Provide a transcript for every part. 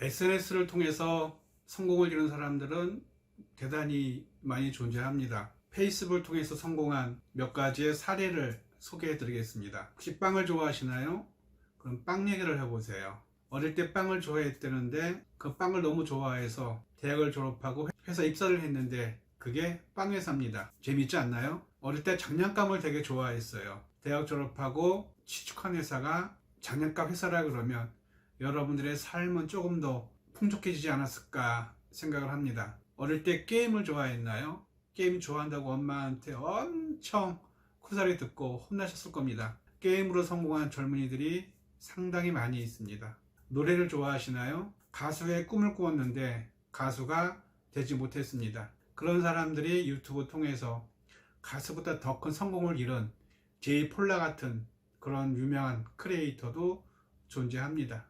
SNS를 통해서 성공을 이룬 사람들은 대단히 많이 존재합니다. 페이스북을 통해서 성공한 몇 가지의 사례를 소개해 드리겠습니다. 혹시 빵을 좋아하시나요? 그럼 빵 얘기를 해보세요. 어릴 때 빵을 좋아했다는데 그 빵을 너무 좋아해서 대학을 졸업하고 회사 입사를 했는데 그게 빵 회사입니다. 재밌지 않나요? 어릴 때 장난감을 되게 좋아했어요. 대학 졸업하고 취직한 회사가 장난감 회사라 그러면 여러분들의 삶은 조금 더 풍족해지지 않았을까 생각을 합니다. 어릴 때 게임을 좋아했나요? 게임 좋아한다고 엄마한테 엄청 쿠사리 듣고 혼나셨을 겁니다. 게임으로 성공한 젊은이들이 상당히 많이 있습니다. 노래를 좋아하시나요? 가수의 꿈을 꾸었는데 가수가 되지 못했습니다. 그런 사람들이 유튜브 통해서 가수보다 더 큰 성공을 이룬 제이 폴라 같은 그런 유명한 크리에이터도 존재합니다.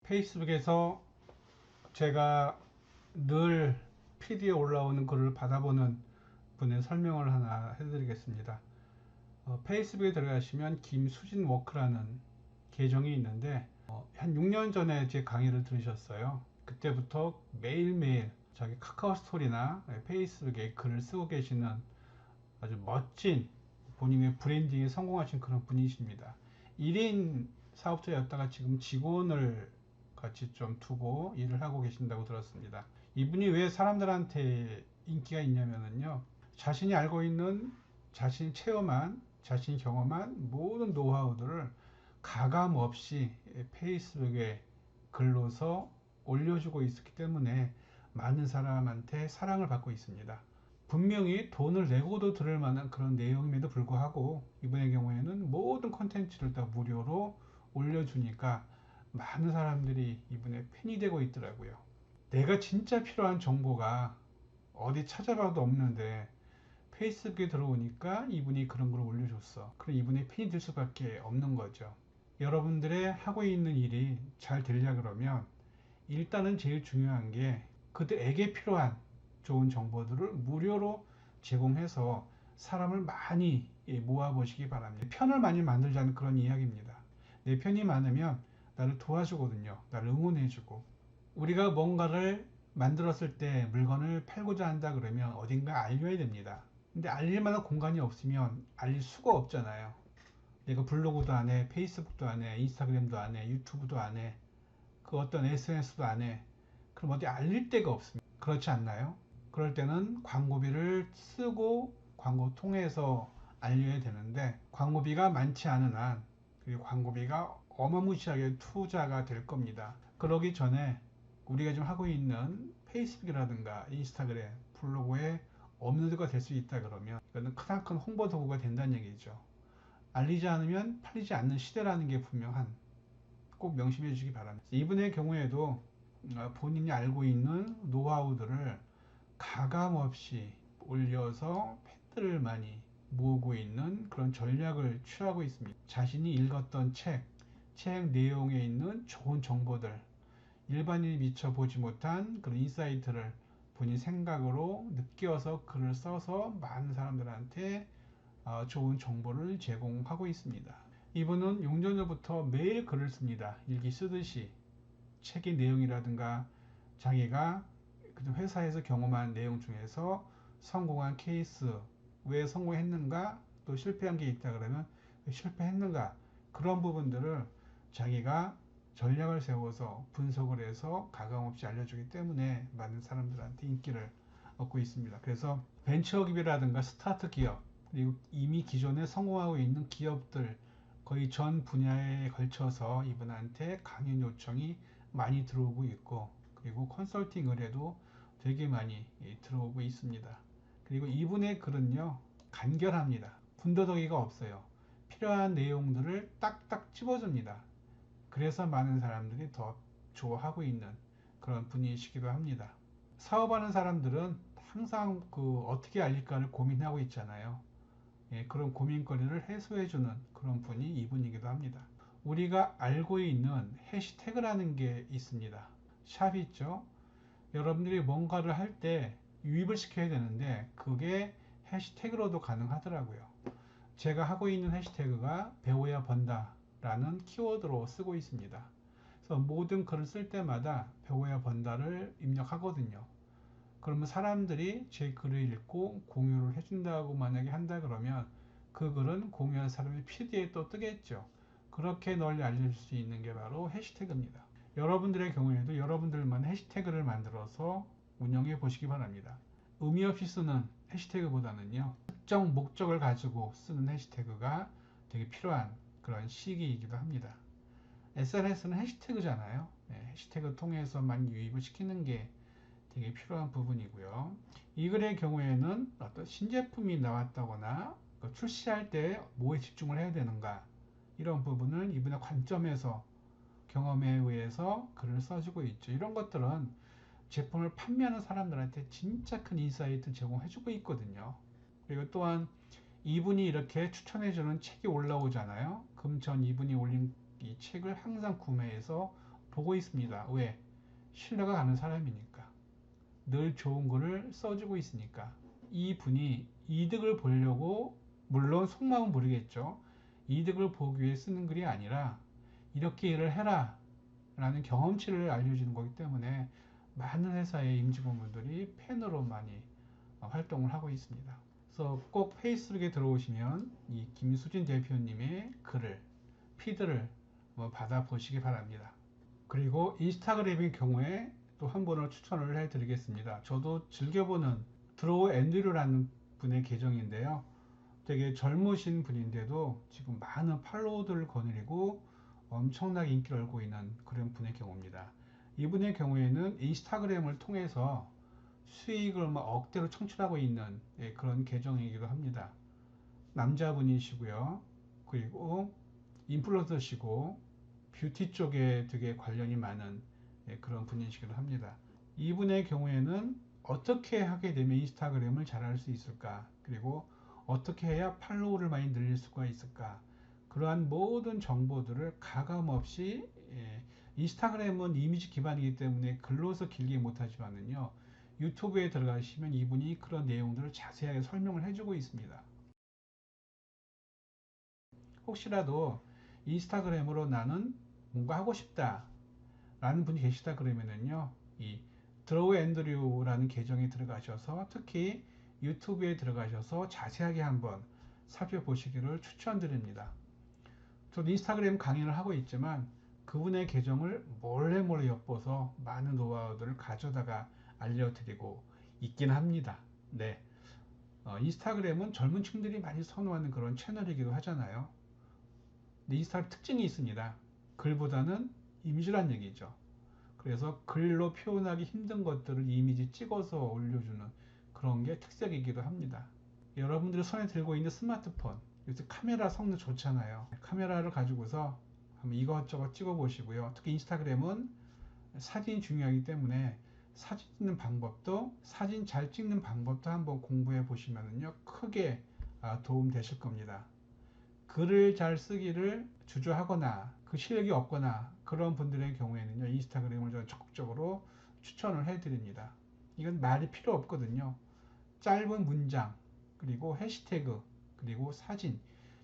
페이스북에서 제가 늘 피드에 올라오는 글을 받아보는 분의 설명을 하나 해드리겠습니다. 페이스북에 들어가시면 김수진 워크라는 계정이 있는데 한 6년 전에 제 강의를 들으셨어요. 그때부터 매일매일 자기 카카오 스토리나 페이스북에 글을 쓰고 계시는 아주 멋진 본인의 브랜딩에 성공하신 그런 분이십니다. 1인 사업자였다가 지금 직원을 같이 좀 두고 일을 하고 계신다고 들었습니다. 이분이 왜 사람들한테 인기가 있냐면요. 자신이 알고 있는 자신이 체험한 자신이 경험한 모든 노하우들을 가감 없이 페이스북에 글로서 올려주고 있기 때문에 많은 사람한테 사랑을 받고 있습니다. 분명히 돈을 내고도 들을 만한 그런 내용임에도 불구하고 이번의 경우에는 모든 컨텐츠를 다 무료로 올려주니까 많은 사람들이 이분의 팬이 되고 있더라고요. 내가 진짜 필요한 정보가 어디 찾아봐도 없는데 페이스북에 들어오니까 이분이 그런 걸 올려줬어. 그럼 이분의 팬이 될 수밖에 없는 거죠. 여러분들의 하고 있는 일이 잘 되려 그러면 일단은 제일 중요한 게 그들에게 필요한 좋은 정보들을 무료로 제공해서 사람을 많이 모아보시기 바랍니다. 편을 많이 만들자는 그런 이야기입니다. 내 편이 많으면 나를 도와주거든요. 나를 응원해주고. 우리가 뭔가를 만들었을 때 물건을 팔고자 한다 그러면 어딘가 알려야 됩니다. 근데 알릴 만한 공간이 없으면 알릴 수가 없잖아요. 내가 블로그도 안 해, 페이스북도 안 해, 인스타그램도 안 해, 유튜브도 안 해, 그 어떤 SNS도 안 해. 그럼 어디 알릴 데가 없습니다. 그렇지 않나요? 그럴 때는 광고비를 쓰고 광고 통해서 알려야 되는데 광고비가 많지 않은 한 그리고 광고비가 어마무시하게 투자가 될 겁니다. 그러기 전에 우리가 지금 하고 있는 페이스북이라든가 인스타그램, 블로그에 업로드가 될 수 있다 그러면 이거는 크나큰 홍보 도구가 된다는 얘기죠. 알리지 않으면 팔리지 않는 시대라는 게 분명한 꼭 명심해 주시기 바랍니다. 이분의 경우에도 본인이 알고 있는 노하우들을 가감 없이 올려서 팬들을 많이 모으고 있는 그런 전략을 취하고 있습니다. 자신이 읽었던 책 내용에 있는 좋은 정보들, 일반인이 미처 보지 못한 그런 인사이트를 본인 생각으로 느껴서 글을 써서 많은 사람들한테 좋은 정보를 제공하고 있습니다. 이분은 용전전부터 매일 글을 씁니다. 일기 쓰듯이 책의 내용이라든가 자기가 회사에서 경험한 내용 중에서 성공한 케이스, 왜 성공했는가, 또 실패한 게 있다 그러면 왜 실패했는가, 그런 부분들을 자기가 전략을 세워서 분석을 해서 가감없이 알려주기 때문에 많은 사람들한테 인기를 얻고 있습니다. 그래서 벤처기업이라든가 스타트 기업, 그리고 이미 기존에 성공하고 있는 기업들 거의 전 분야에 걸쳐서 이분한테 강연 요청이 많이 들어오고 있고, 그리고 컨설팅 의뢰도 되게 많이 들어오고 있습니다. 그리고 이분의 글은요, 간결합니다. 군더더기가 없어요. 필요한 내용들을 딱딱 집어줍니다. 그래서 많은 사람들이 더 좋아하고 있는 그런 분이시기도 합니다. 사업하는 사람들은 항상 어떻게 알릴까를 고민하고 있잖아요. 그런 고민거리를 해소해주는 그런 분이 이분이기도 합니다. 우리가 알고 있는 해시태그라는 게 있습니다. 샵 있죠? 여러분들이 뭔가를 할 때 유입을 시켜야 되는데 그게 해시태그로도 가능하더라고요. 제가 하고 있는 해시태그가 배워야 번다 라는 키워드로 쓰고 있습니다. 그래서 모든 글을 쓸 때마다 배워야 번다를 입력하거든요. 그러면 사람들이 제 글을 읽고 공유를 해준다고 만약에 한다 그러면 그 글은 공유한 사람의 피드에 또 뜨겠죠. 그렇게 널리 알려줄 수 있는 게 바로 해시태그입니다. 여러분들의 경우에도 여러분들만 해시태그를 만들어서 운영해 보시기 바랍니다. 의미 없이 쓰는 해시태그보다는요, 특정 목적을 가지고 쓰는 해시태그가 되게 필요한 그런 시기이기도 합니다. SNS는 해시태그잖아요. 해시태그 통해서만 유입을 시키는 게 되게 필요한 부분이고요. 이 글의 경우에는 어떤 신제품이 나왔다거나 출시할 때 뭐에 집중을 해야 되는가, 이런 부분을 이분의 관점에서 경험에 의해서 글을 써주고 있죠. 이런 것들은 제품을 판매하는 사람들한테 진짜 큰 인사이트 제공해주고 있거든요. 그리고 또한 이분이 이렇게 추천해주는 책이 올라오잖아요. 그럼 전 이분이 올린 이 책을 항상 구매해서 보고 있습니다. 왜? 신뢰가 가는 사람이니까. 늘 좋은 글을 써주고 있으니까. 이분이 이득을 보려고, 물론 속마음은 모르겠죠. 이득을 보기 위해 쓰는 글이 아니라 이렇게 일을 해라 라는 경험치를 알려주는 거기 때문에 많은 회사의 임직원분들이 팬으로 많이 활동을 하고 있습니다. 그래서 꼭 페이스북에 들어오시면 이 김수진 대표님의 글을, 피드를 받아보시기 바랍니다. 그리고 인스타그램의 경우에 또 한 번을 추천을 해드리겠습니다. 저도 즐겨보는 드로우 앤드류라는 분의 계정인데요. 되게 젊으신 분인데도 지금 많은 팔로워들을 거느리고 엄청나게 인기를 얻고 있는 그런 분의 경우입니다. 이분의 경우에는 인스타그램을 통해서 수익을 막 억대로 창출하고 있는 그런 계정이기도 합니다. 남자분이시고요. 그리고 인플루언서시고 뷰티 쪽에 되게 관련이 많은 그런 분이시기도 합니다. 이분의 경우에는 어떻게 하게 되면 인스타그램을 잘할 수 있을까? 그리고 어떻게 해야 팔로우를 많이 늘릴 수가 있을까? 그러한 모든 정보들을 가감없이, 인스타그램은 이미지 기반이기 때문에 글로서 길게 못하지만은요, 유튜브에 들어가시면 이분이 그런 내용들을 자세하게 설명을 해주고 있습니다. 혹시라도 인스타그램으로 나는 뭔가 하고 싶다 라는 분이 계시다 그러면은요, 이 드로우 앤드류라는 계정에 들어가셔서, 특히 유튜브에 들어가셔서 자세하게 한번 살펴보시기를 추천드립니다. 저도 인스타그램 강의를 하고 있지만 그분의 계정을 몰래 엿보서 많은 노하우들을 가져다가 알려드리고 있긴 합니다. 네. 인스타그램은 젊은 층들이 많이 선호하는 그런 채널이기도 하잖아요. 근데 인스타그램 특징이 있습니다. 글보다는 이미지란 얘기죠. 그래서 글로 표현하기 힘든 것들을 이미지 찍어서 올려주는 그런 게 특색이기도 합니다. 여러분들이 손에 들고 있는 스마트폰, 요새 카메라 성능 좋잖아요. 카메라를 가지고서 한번 이것저것 찍어 보시고요. 특히 인스타그램은 사진이 중요하기 때문에 사진 찍는 방법도, 사진 잘 찍는 방법도 한번 공부해 보시면요, 크게 도움 되실 겁니다. 글을 잘 쓰기를 주저하거나 그 실력이 없거나 그런 분들의 경우에는요, 인스타그램을 저는 적극적으로 추천을 해드립니다. 이건 말이 필요 없거든요. 짧은 문장, 그리고 해시태그, 그리고 사진,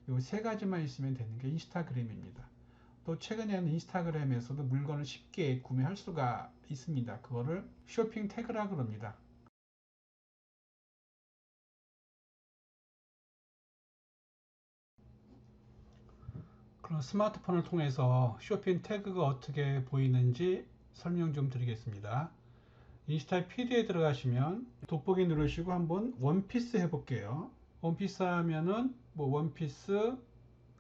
이 세 가지만 있으면 되는 게 인스타그램입니다. 또 최근에는 인스타그램에서도 물건을 쉽게 구매할 수가 있습니다. 그거를 쇼핑 태그라 그럽니다. 그럼 스마트폰을 통해서 쇼핑 태그가 어떻게 보이는지 설명 좀 드리겠습니다. 인스타 PD에 들어가시면 돋보기 누르시고 한번 원피스 해볼게요. 원피스 하면은 원피스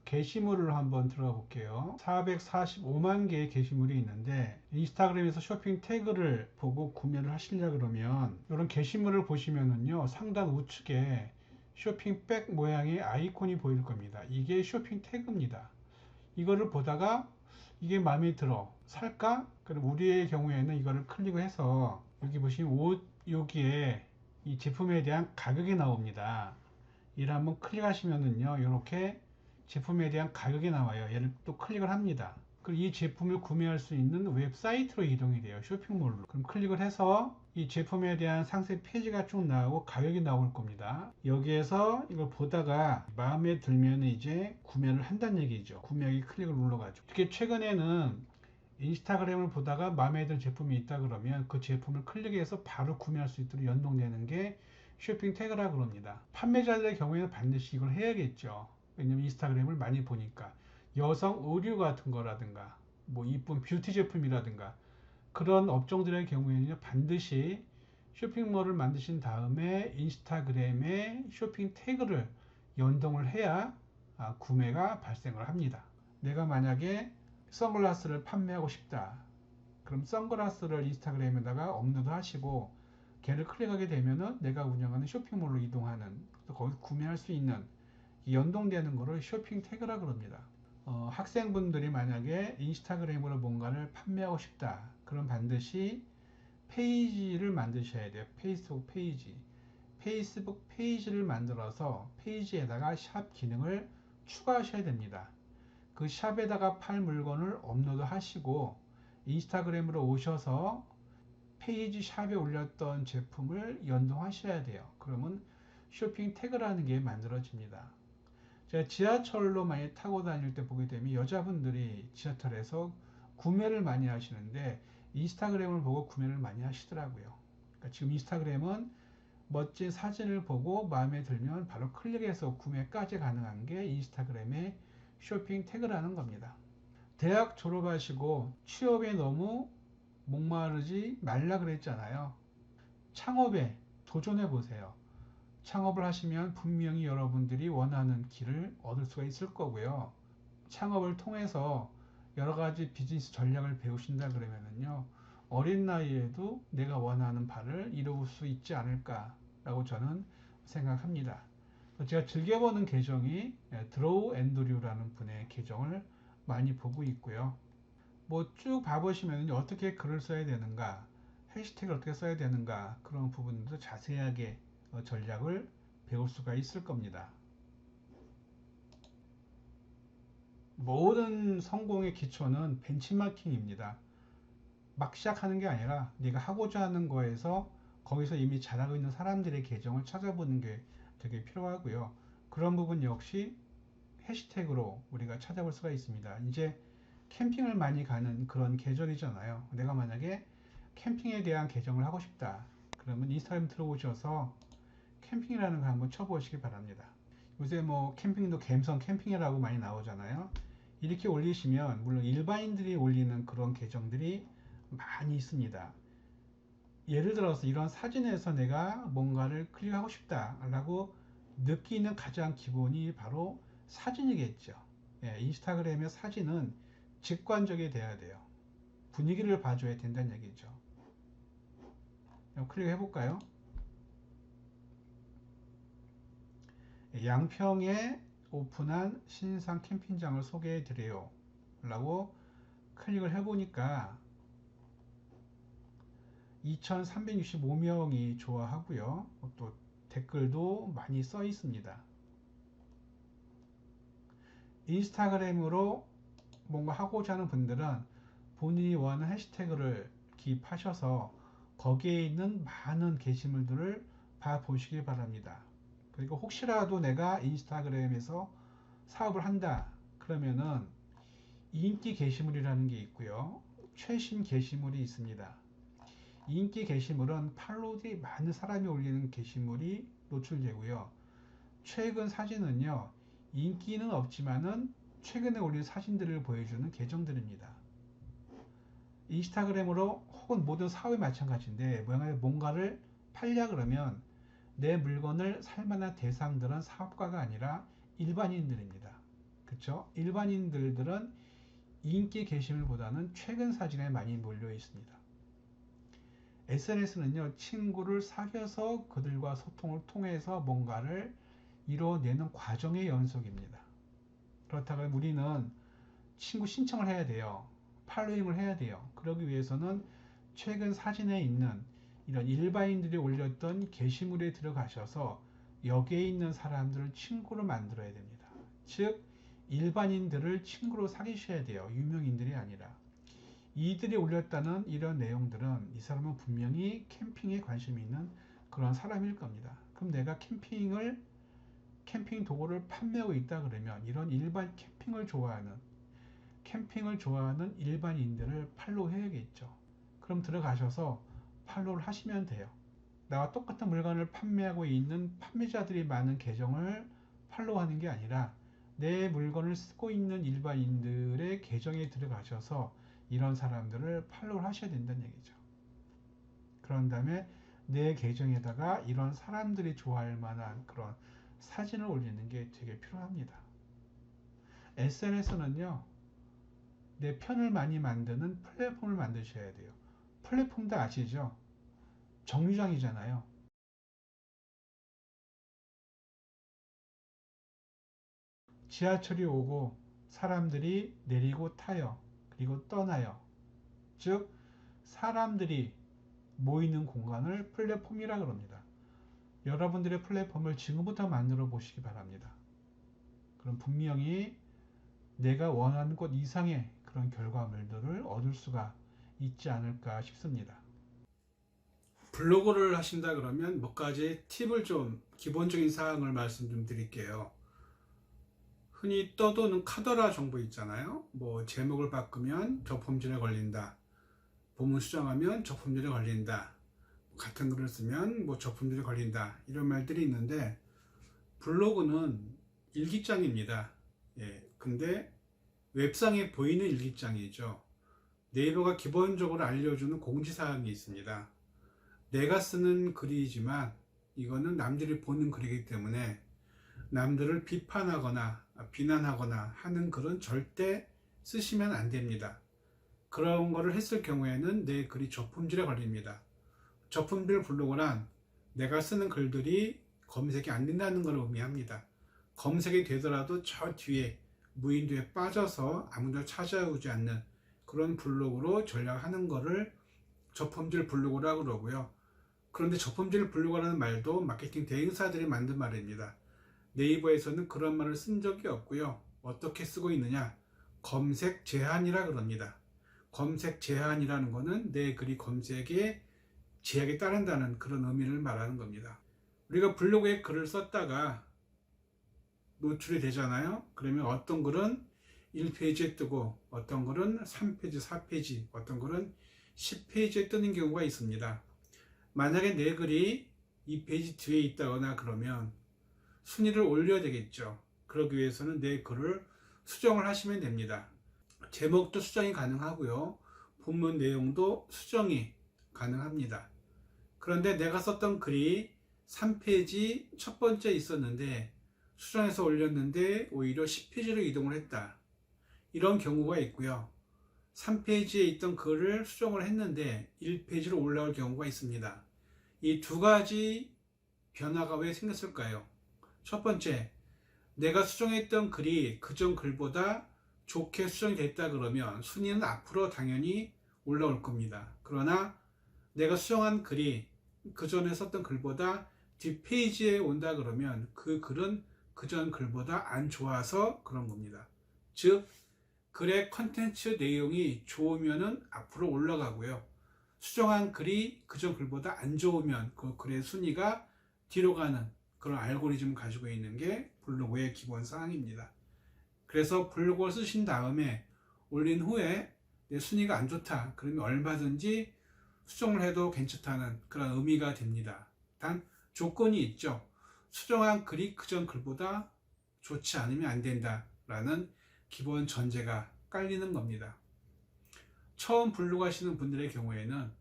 게시물을 한번 들어가 볼게요. 445만 개의 게시물이 있는데, 인스타그램에서 쇼핑 태그를 보고 구매를 하시려 그러면 이런 게시물을 보시면은요, 상단 우측에 쇼핑백 모양의 아이콘이 보일 겁니다. 이게 쇼핑 태그입니다. 이거를 보다가 이게 마음에 들어, 살까? 그럼 우리의 경우에는 이거를 클릭해서 여기 보시면 옷, 여기에 이 제품에 대한 가격이 나옵니다. 이를 한번 클릭하시면은요, 이렇게 제품에 대한 가격이 나와요. 얘를 또 클릭을 합니다. 그리고 이 제품을 구매할 수 있는 웹사이트로 이동이 돼요. 쇼핑몰로. 그럼 클릭을 해서 이 제품에 대한 상세 페이지가 쭉 나오고 가격이 나올 겁니다. 여기에서 이걸 보다가 마음에 들면 이제 구매를 한다는 얘기죠. 구매하기 클릭을 눌러가지고. 특히 최근에는 인스타그램을 보다가 마음에 드는 제품이 있다 그러면 그 제품을 클릭해서 바로 구매할 수 있도록 연동되는 게 쇼핑 태그라 그럽니다. 판매자들의 경우에는 반드시 이걸 해야겠죠. 왜냐면 인스타그램을 많이 보니까 여성 의류 같은 거라든가 뭐 이쁜 뷰티 제품이라든가 그런 업종들의 경우에는 반드시 쇼핑몰을 만드신 다음에 인스타그램에 쇼핑 태그를 연동을 해야 구매가 발생을 합니다. 내가 만약에 선글라스를 판매하고 싶다. 그럼 선글라스를 인스타그램에다가 업로드 하시고 걔를 클릭하게 되면은 내가 운영하는 쇼핑몰로 이동하는 거기 구매할 수 있는 연동되는 거를 쇼핑 태그라 그럽니다. 학생분들이 만약에 인스타그램으로 뭔가를 판매하고 싶다. 그럼 반드시 페이지를 만드셔야 돼요. 페이스북 페이지. 페이스북 페이지를 만들어서 페이지에다가 샵 기능을 추가하셔야 됩니다. 그 샵에다가 팔 물건을 업로드 하시고 인스타그램으로 오셔서 페이지 샵에 올렸던 제품을 연동하셔야 돼요. 그러면 쇼핑 태그라는 게 만들어집니다. 제가 지하철로 많이 타고 다닐 때 보게 되면 여자분들이 지하철에서 구매를 많이 하시는데 인스타그램을 보고 구매를 많이 하시더라고요. 그러니까 지금 인스타그램은 멋진 사진을 보고 마음에 들면 바로 클릭해서 구매까지 가능한 게 인스타그램의 쇼핑 태그라는 겁니다. 대학 졸업하시고 취업에 너무 목마르지 말라 그랬잖아요. 창업에 도전해 보세요. 창업을 하시면 분명히 여러분들이 원하는 길을 얻을 수가 있을 거고요. 창업을 통해서 여러 가지 비즈니스 전략을 배우신다 그러면요. 어린 나이에도 내가 원하는 바를 이룰 수 있지 않을까라고 저는 생각합니다. 제가 즐겨보는 계정이 드로우 앤드류라는 분의 계정을 많이 보고 있고요. 뭐 쭉 봐보시면 어떻게 글을 써야 되는가, 해시태그를 어떻게 써야 되는가 그런 부분도 자세하게 전략을 배울 수가 있을 겁니다. 모든 성공의 기초는 벤치마킹입니다. 막 시작하는 게 아니라 네가 하고자 하는 거에서 거기서 이미 잘하고 있는 사람들의 계정을 찾아보는 게 되게 필요하고요. 그런 부분 역시 해시태그로 우리가 찾아볼 수가 있습니다. 이제 캠핑을 많이 가는 그런 계절이잖아요. 내가 만약에 캠핑에 대한 계정을 하고 싶다. 그러면 인스타그램 들어오셔서 캠핑이라는 거 한번 쳐보시기 바랍니다. 요새 뭐 캠핑도 갬성 캠핑이라고 많이 나오잖아요. 이렇게 올리시면 물론 일반인들이 올리는 그런 계정들이 많이 있습니다. 예를 들어서 이런 사진에서 내가 뭔가를 클릭하고 싶다 라고 느끼는 가장 기본이 바로 사진이겠죠. 인스타그램의 사진은 직관적이 돼야 돼요. 분위기를 봐줘야 된다는 얘기죠. 클릭해 볼까요? 양평에 오픈한 신상 캠핑장을 소개해 드려요 라고 클릭을 해 보니까 2365명이 좋아하고요. 또 댓글도 많이 써 있습니다. 인스타그램으로 뭔가 하고자 하는 분들은 본인이 원하는 해시태그를 기입하셔서 거기에 있는 많은 게시물들을 봐보시기 바랍니다. 그리고 혹시라도 내가 인스타그램에서 사업을 한다 그러면은 인기 게시물이라는 게 있고요. 최신 게시물이 있습니다. 인기 게시물은 팔로우들이 많은 사람이 올리는 게시물이 노출되고요. 최근 사진은요. 인기는 없지만은 최근에 올린 사진들을 보여주는 계정들입니다. 인스타그램으로 혹은 모든 사업이 마찬가지인데 뭔가를 팔려 그러면 내 물건을 살만한 대상들은 사업가가 아니라 일반인들입니다. 그렇죠? 일반인들은 인기 게시물보다는 최근 사진에 많이 몰려 있습니다. SNS는요, 친구를 사귀어서 그들과 소통을 통해서 뭔가를 이뤄내는 과정의 연속입니다. 그렇다면 우리는 친구 신청을 해야 돼요. 팔로잉을 해야 돼요. 그러기 위해서는 최근 사진에 있는 이런 일반인들이 올렸던 게시물에 들어가셔서 여기에 있는 사람들을 친구로 만들어야 됩니다. 즉, 일반인들을 친구로 사귀셔야 돼요. 유명인들이 아니라. 이들이 올렸다는 이런 내용들은 이 사람은 분명히 캠핑에 관심이 있는 그런 사람일 겁니다. 그럼 내가 캠핑 도구를 판매하고 있다 그러면 이런 일반 캠핑을 좋아하는 일반인들을 팔로우 해야겠죠. 그럼 들어가셔서 팔로우를 하시면 돼요. 나와 똑같은 물건을 판매하고 있는 판매자들이 많은 계정을 팔로우하는 게 아니라 내 물건을 쓰고 있는 일반인들의 계정에 들어가셔서 이런 사람들을 팔로우를 하셔야 된다는 얘기죠. 그런 다음에 내 계정에다가 이런 사람들이 좋아할 만한 그런 사진을 올리는 게 되게 필요합니다. SNS는요, 내 편을 많이 만드는 플랫폼을 만드셔야 돼요. 플랫폼도 아시죠? 정류장이잖아요. 지하철이 오고 사람들이 내리고 타요. 그리고 떠나요. 즉, 사람들이 모이는 공간을 플랫폼이라 그럽니다. 여러분들의 플랫폼을 지금부터 만들어 보시기 바랍니다. 그럼 분명히 내가 원하는 것 이상의 그런 결과물들을 얻을 수가 있지 않을까 싶습니다. 블로그를 하신다 그러면 몇 가지 팁을 좀 기본적인 사항을 말씀 좀 드릴게요. 흔히 떠도는 카더라 정보 있잖아요. 뭐 제목을 바꾸면 저품질에 걸린다. 본문 수정하면 저품질에 걸린다. 같은 글을 쓰면 뭐 저품질에 걸린다. 이런 말들이 있는데 블로그는 일기장입니다. 예, 근데 웹상에 보이는 일기장이죠. 네이버가 기본적으로 알려주는 공지사항이 있습니다. 내가 쓰는 글이지만 이거는 남들이 보는 글이기 때문에 남들을 비판하거나 비난하거나 하는 글은 절대 쓰시면 안 됩니다. 그런 거를 했을 경우에는 내 글이 저품질에 걸립니다. 저품질 블로그란 내가 쓰는 글들이 검색이 안 된다는 걸 의미합니다. 검색이 되더라도 저 뒤에 무인도에 빠져서 아무도 찾아오지 않는 그런 블로그로 전략하는 거를 저품질 블로그라고 그러고요. 그런데 저품질 블로그라는 말도 마케팅 대행사들이 만든 말입니다. 네이버에서는 그런 말을 쓴 적이 없고요. 어떻게 쓰고 있느냐? 검색 제한이라 그럽니다. 검색 제한이라는 것은 내 글이 검색에 제약에 따른다는 그런 의미를 말하는 겁니다. 우리가 블로그에 글을 썼다가 노출이 되잖아요. 그러면 어떤 글은 1페이지에 뜨고 어떤 글은 3페이지, 4페이지, 어떤 글은 10페이지에 뜨는 경우가 있습니다. 만약에 내 글이 2페이지 뒤에 있다거나 그러면 순위를 올려야 되겠죠. 그러기 위해서는 내 글을 수정을 하시면 됩니다. 제목도 수정이 가능하고요. 본문 내용도 수정이 가능합니다. 그런데 내가 썼던 글이 3페이지 첫 번째 있었는데 수정해서 올렸는데 오히려 10페이지로 이동을 했다. 이런 경우가 있고요. 3페이지에 있던 글을 수정을 했는데 1페이지로 올라올 경우가 있습니다. 이 두 가지 변화가 왜 생겼을까요? 첫 번째, 내가 수정했던 글이 그전 글보다 좋게 수정이 됐다 그러면 순위는 앞으로 당연히 올라올 겁니다. 그러나 내가 수정한 글이 그전에 썼던 글보다 뒷페이지에 온다 그러면 그 글은 그전 글보다 안 좋아서 그런 겁니다. 즉, 글의 컨텐츠 내용이 좋으면 앞으로 올라가고요. 수정한 글이 그전 글보다 안 좋으면 그 글의 순위가 뒤로 가는 그런 알고리즘을 가지고 있는 게 블로그의 기본 사항입니다. 그래서 블로그를 쓰신 다음에 올린 후에 내 순위가 안 좋다 그러면 얼마든지 수정을 해도 괜찮다는 그런 의미가 됩니다. 단 조건이 있죠. 수정한 글이 그전 글보다 좋지 않으면 안 된다라는 기본 전제가 깔리는 겁니다. 처음 블로그 하시는 분들의 경우에는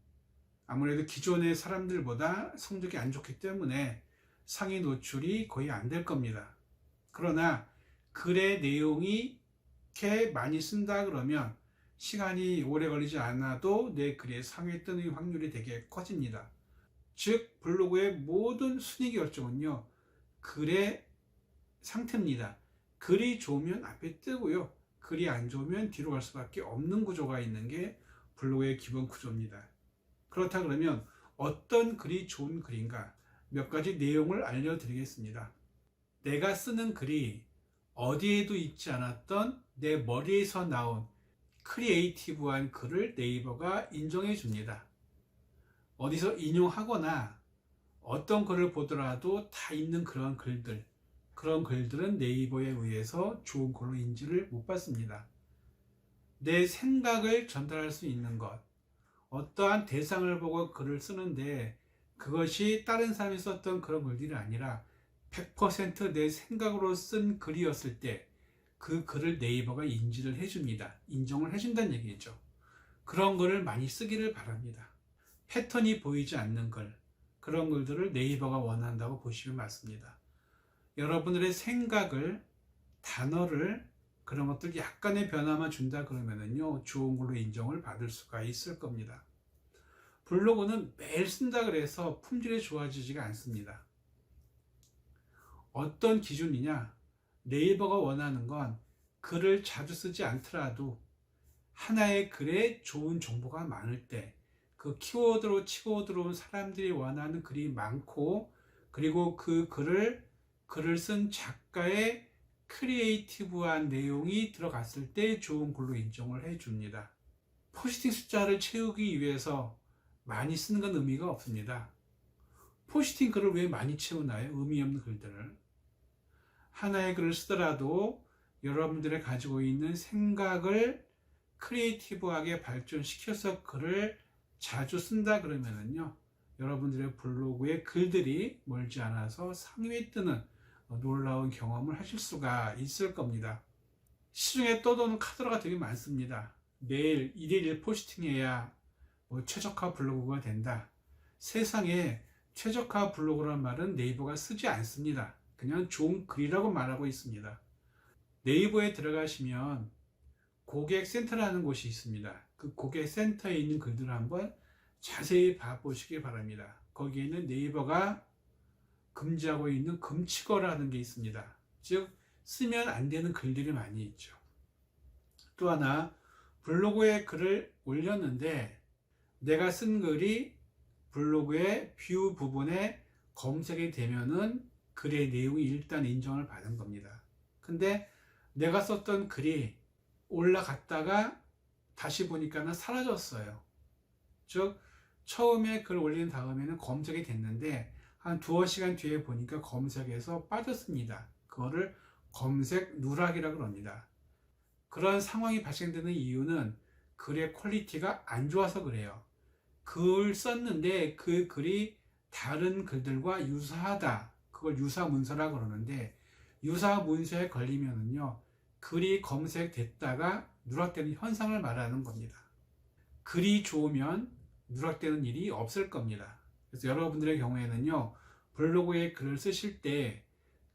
아무래도 기존의 사람들보다 성적이 안 좋기 때문에 상위 노출이 거의 안 될 겁니다. 그러나 글의 내용이 이렇게 많이 쓴다 그러면 시간이 오래 걸리지 않아도 내 글의 상위에 뜨는 확률이 되게 커집니다. 즉 블로그의 모든 순위 결정은요, 글의 상태입니다. 글이 좋으면 앞에 뜨고요, 글이 안 좋으면 뒤로 갈 수밖에 없는 구조가 있는 게 블로그의 기본 구조입니다. 그렇다 그러면 어떤 글이 좋은 글인가 몇 가지 내용을 알려드리겠습니다. 내가 쓰는 글이 어디에도 있지 않았던 내 머리에서 나온 크리에이티브한 글을 네이버가 인정해 줍니다. 어디서 인용하거나 어떤 글을 보더라도 다 있는 그런 글들은 네이버에 의해서 좋은 글로 인지를 못 받습니다. 내 생각을 전달할 수 있는 것, 어떠한 대상을 보고 글을 쓰는데 그것이 다른 사람이 썼던 그런 글들이 아니라 100%내 생각으로 쓴 글이었을 때 그 글을 네이버가 인지를 해줍니다. 인정을 해준다는 얘기죠. 그런 글을 많이 쓰기를 바랍니다. 패턴이 보이지 않는 글, 그런 글들을 네이버가 원한다고 보시면 맞습니다. 여러분들의 생각을, 단어를, 그런 것들 약간의 변화만 준다 그러면은요, 좋은 걸로 인정을 받을 수가 있을 겁니다. 블로그는 매일 쓴다 그래서 품질이 좋아지지가 않습니다. 어떤 기준이냐? 네이버가 원하는 건 글을 자주 쓰지 않더라도 하나의 글에 좋은 정보가 많을 때 그 키워드로 치고 들어온 사람들이 원하는 글이 많고, 그리고 그 글을 쓴 작가의 크리에이티브한 내용이 들어갔을 때 좋은 글로 인정을 해줍니다. 포스팅 숫자를 채우기 위해서 많이 쓰는 건 의미가 없습니다. 포스팅 글을 왜 많이 채우나요? 의미 없는 글들을. 하나의 글을 쓰더라도 여러분들의 가지고 있는 생각을 크리에이티브하게 발전시켜서 글을 자주 쓴다 그러면은요, 여러분들의 블로그의 글들이 멀지 않아서 상위에 뜨는 놀라운 경험을 하실 수가 있을 겁니다. 시중에 떠도는 카드가 되게 많습니다. 매일 1일 포스팅해야 최적화 블로그가 된다. 세상에 최적화 블로그란 말은 네이버가 쓰지 않습니다. 그냥 좋은 글이라고 말하고 있습니다. 네이버에 들어가시면 고객센터라는 곳이 있습니다. 그 고객센터에 있는 글들을 한번 자세히 봐보시기 바랍니다. 거기에는 네이버가 금지하고 있는 금치어라는 게 있습니다. 즉 쓰면 안 되는 글들이 많이 있죠. 또 하나, 블로그에 글을 올렸는데 내가 쓴 글이 블로그의 뷰 부분에 검색이 되면은 글의 내용이 일단 인정을 받은 겁니다. 근데 내가 썼던 글이 올라갔다가 다시 보니까는 사라졌어요. 즉 처음에 글 올린 다음에는 검색이 됐는데 한 두어 시간 뒤에 보니까 검색에서 빠졌습니다. 그거를 검색 누락이라고 합니다. 그런 상황이 발생되는 이유는 글의 퀄리티가 안 좋아서 그래요. 글 썼는데 그 글이 다른 글들과 유사하다. 그걸 유사문서라고 그러는데, 유사문서에 걸리면은요, 글이 검색됐다가 누락되는 현상을 말하는 겁니다. 글이 좋으면 누락되는 일이 없을 겁니다. 그래서 여러분들의 경우에는요, 블로그에 글을 쓰실 때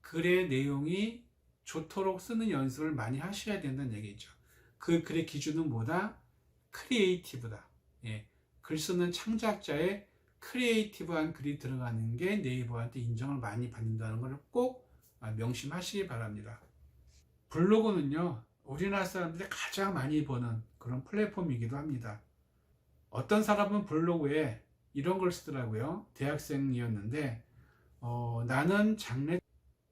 글의 내용이 좋도록 쓰는 연습을 많이 하셔야 된다는 얘기죠. 그 글의 기준은 뭐다? 크리에이티브다. 예, 글 쓰는 창작자의 크리에이티브한 글이 들어가는 게 네이버한테 인정을 많이 받는다는 걸 꼭 명심하시기 바랍니다. 블로그는요, 우리나라 사람들이 가장 많이 보는 그런 플랫폼이기도 합니다. 어떤 사람은 블로그에 이런 걸 쓰더라고요. 대학생이었는데 나는 장래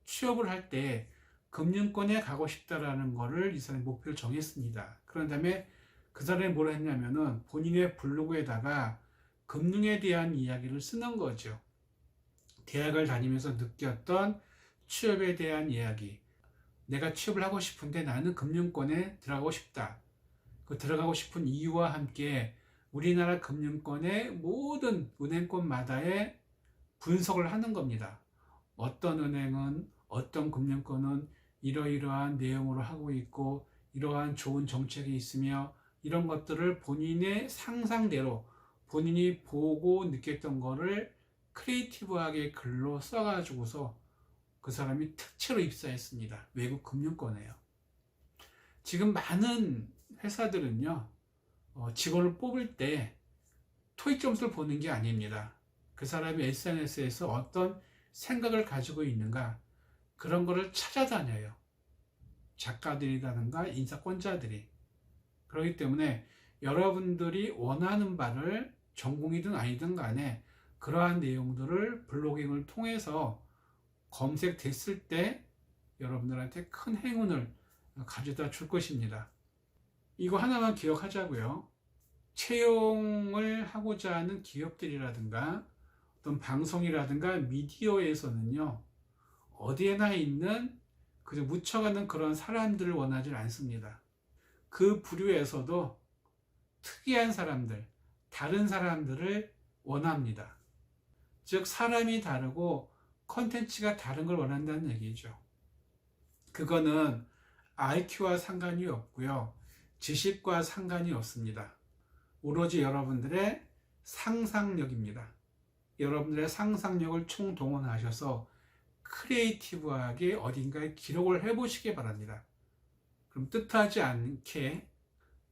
취업을 할 때 금융권에 가고 싶다라는 거를 이 사람이 목표를 정했습니다. 그런 다음에 그 사람이 뭘 했냐면은 본인의 블로그에다가 금융에 대한 이야기를 쓰는 거죠. 대학을 다니면서 느꼈던 취업에 대한 이야기. 내가 취업을 하고 싶은데 나는 금융권에 들어가고 싶다. 그 들어가고 싶은 이유와 함께 우리나라 금융권의 모든 은행권마다의 분석을 하는 겁니다. 어떤 은행은, 어떤 금융권은 이러이러한 내용으로 하고 있고 이러한 좋은 정책이 있으며 이런 것들을 본인의 상상대로 본인이 보고 느꼈던 거를 크리에이티브하게 글로 써가지고서 그 사람이 특채로 입사했습니다. 외국 금융권에요. 지금 많은 회사들은요, 직원을 뽑을 때 토익 점수를 보는 게 아닙니다. 그 사람이 SNS에서 어떤 생각을 가지고 있는가, 그런 거를 찾아다녀요. 작가들이라든가 인사권자들이. 그렇기 때문에 여러분들이 원하는 바를 전공이든 아니든 간에 그러한 내용들을 블로깅을 통해서 검색됐을 때 여러분들한테 큰 행운을 가져다 줄 것입니다. 이거 하나만 기억하자고요. 채용을 하고자 하는 기업들이라든가 어떤 방송이라든가 미디어에서는요, 어디에나 있는 그저 묻혀가는 그런 사람들을 원하지 않습니다. 그 부류에서도 특이한 사람들, 다른 사람들을 원합니다. 즉 사람이 다르고 컨텐츠가 다른 걸 원한다는 얘기죠. 그거는 IQ와 상관이 없고요, 지식과 상관이 없습니다. 오로지 여러분들의 상상력입니다. 여러분들의 상상력을 총동원하셔서 크리에이티브하게 어딘가에 기록을 해보시기 바랍니다. 그럼 뜻하지 않게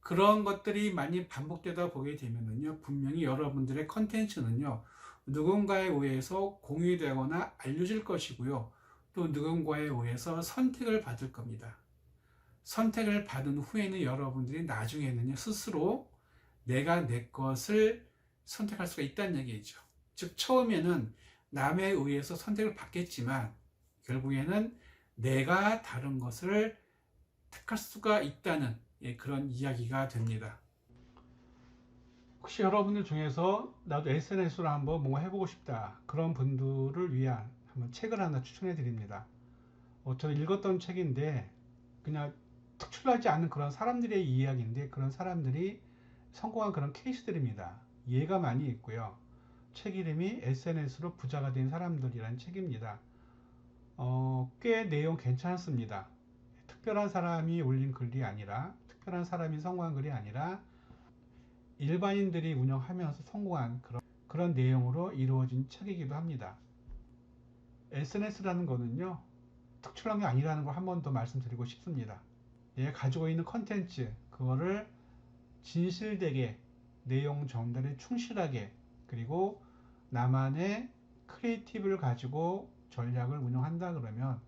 그런 것들이 많이 반복되다 보게 되면은요, 분명히 여러분들의 컨텐츠는요, 누군가에 의해서 공유되거나 알려질 것이고요, 또 누군가에 의해서 선택을 받을 겁니다. 선택을 받은 후에는 여러분들이 나중에는요, 스스로 내가 내 것을 선택할 수가 있다는 얘기죠. 즉 처음에는 남에 의해서 선택을 받겠지만 결국에는 내가 다른 것을 택할 수가 있다는 그런 이야기가 됩니다. 혹시 여러분들 중에서 나도 SNS로 한번 뭔가 해보고 싶다, 그런 분들을 위한 한번 책을 하나 추천해 드립니다. 저도 읽었던 책인데 그냥 특출나지 않은 그런 사람들의 이야기인데, 그런 사람들이 성공한 그런 케이스들입니다. 예가 많이 있고요. 책 이름이 SNS로 부자가 된 사람들이라는 책입니다. 꽤 내용 괜찮습니다. 특별한 사람이 올린 글이 아니라, 특별한 사람이 성공한 글이 아니라 일반인들이 운영하면서 성공한 그런 내용으로 이루어진 책이기도 합니다. SNS라는 거는요, 특출한 게 아니라는 걸 한 번 더 말씀드리고 싶습니다. 얘가 가지고 있는 컨텐츠, 그거를 진실되게 내용 전달에 충실하게, 그리고 나만의 크리에이티브를 가지고 전략을 운영한다 그러면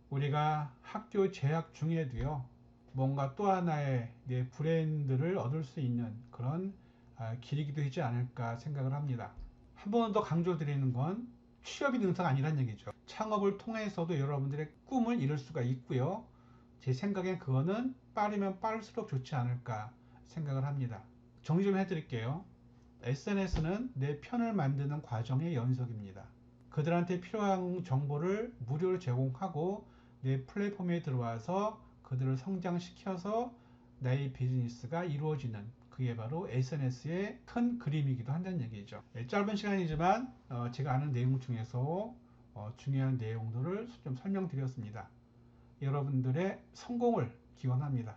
우리가 학교 재학 중에도요, 뭔가 또 하나의 내 브랜드를 얻을 수 있는 그런 길이기도 하지 않을까 생각을 합니다. 한 번 더 강조드리는 건 취업이 능사가 아니란 얘기죠. 창업을 통해서도 여러분들의 꿈을 이룰 수가 있고요, 제 생각엔 그거는 빠르면 빠를수록 좋지 않을까 생각을 합니다. 정리 좀 해드릴게요. SNS는 내 편을 만드는 과정의 연속입니다. 그들한테 필요한 정보를 무료로 제공하고 내 플랫폼에 들어와서 그들을 성장시켜서 나의 비즈니스가 이루어지는, 그게 바로 SNS의 큰 그림이기도 한다는 얘기죠. 짧은 시간이지만 제가 아는 내용 중에서 중요한 내용들을 좀 설명드렸습니다. 여러분들의 성공을 기원합니다.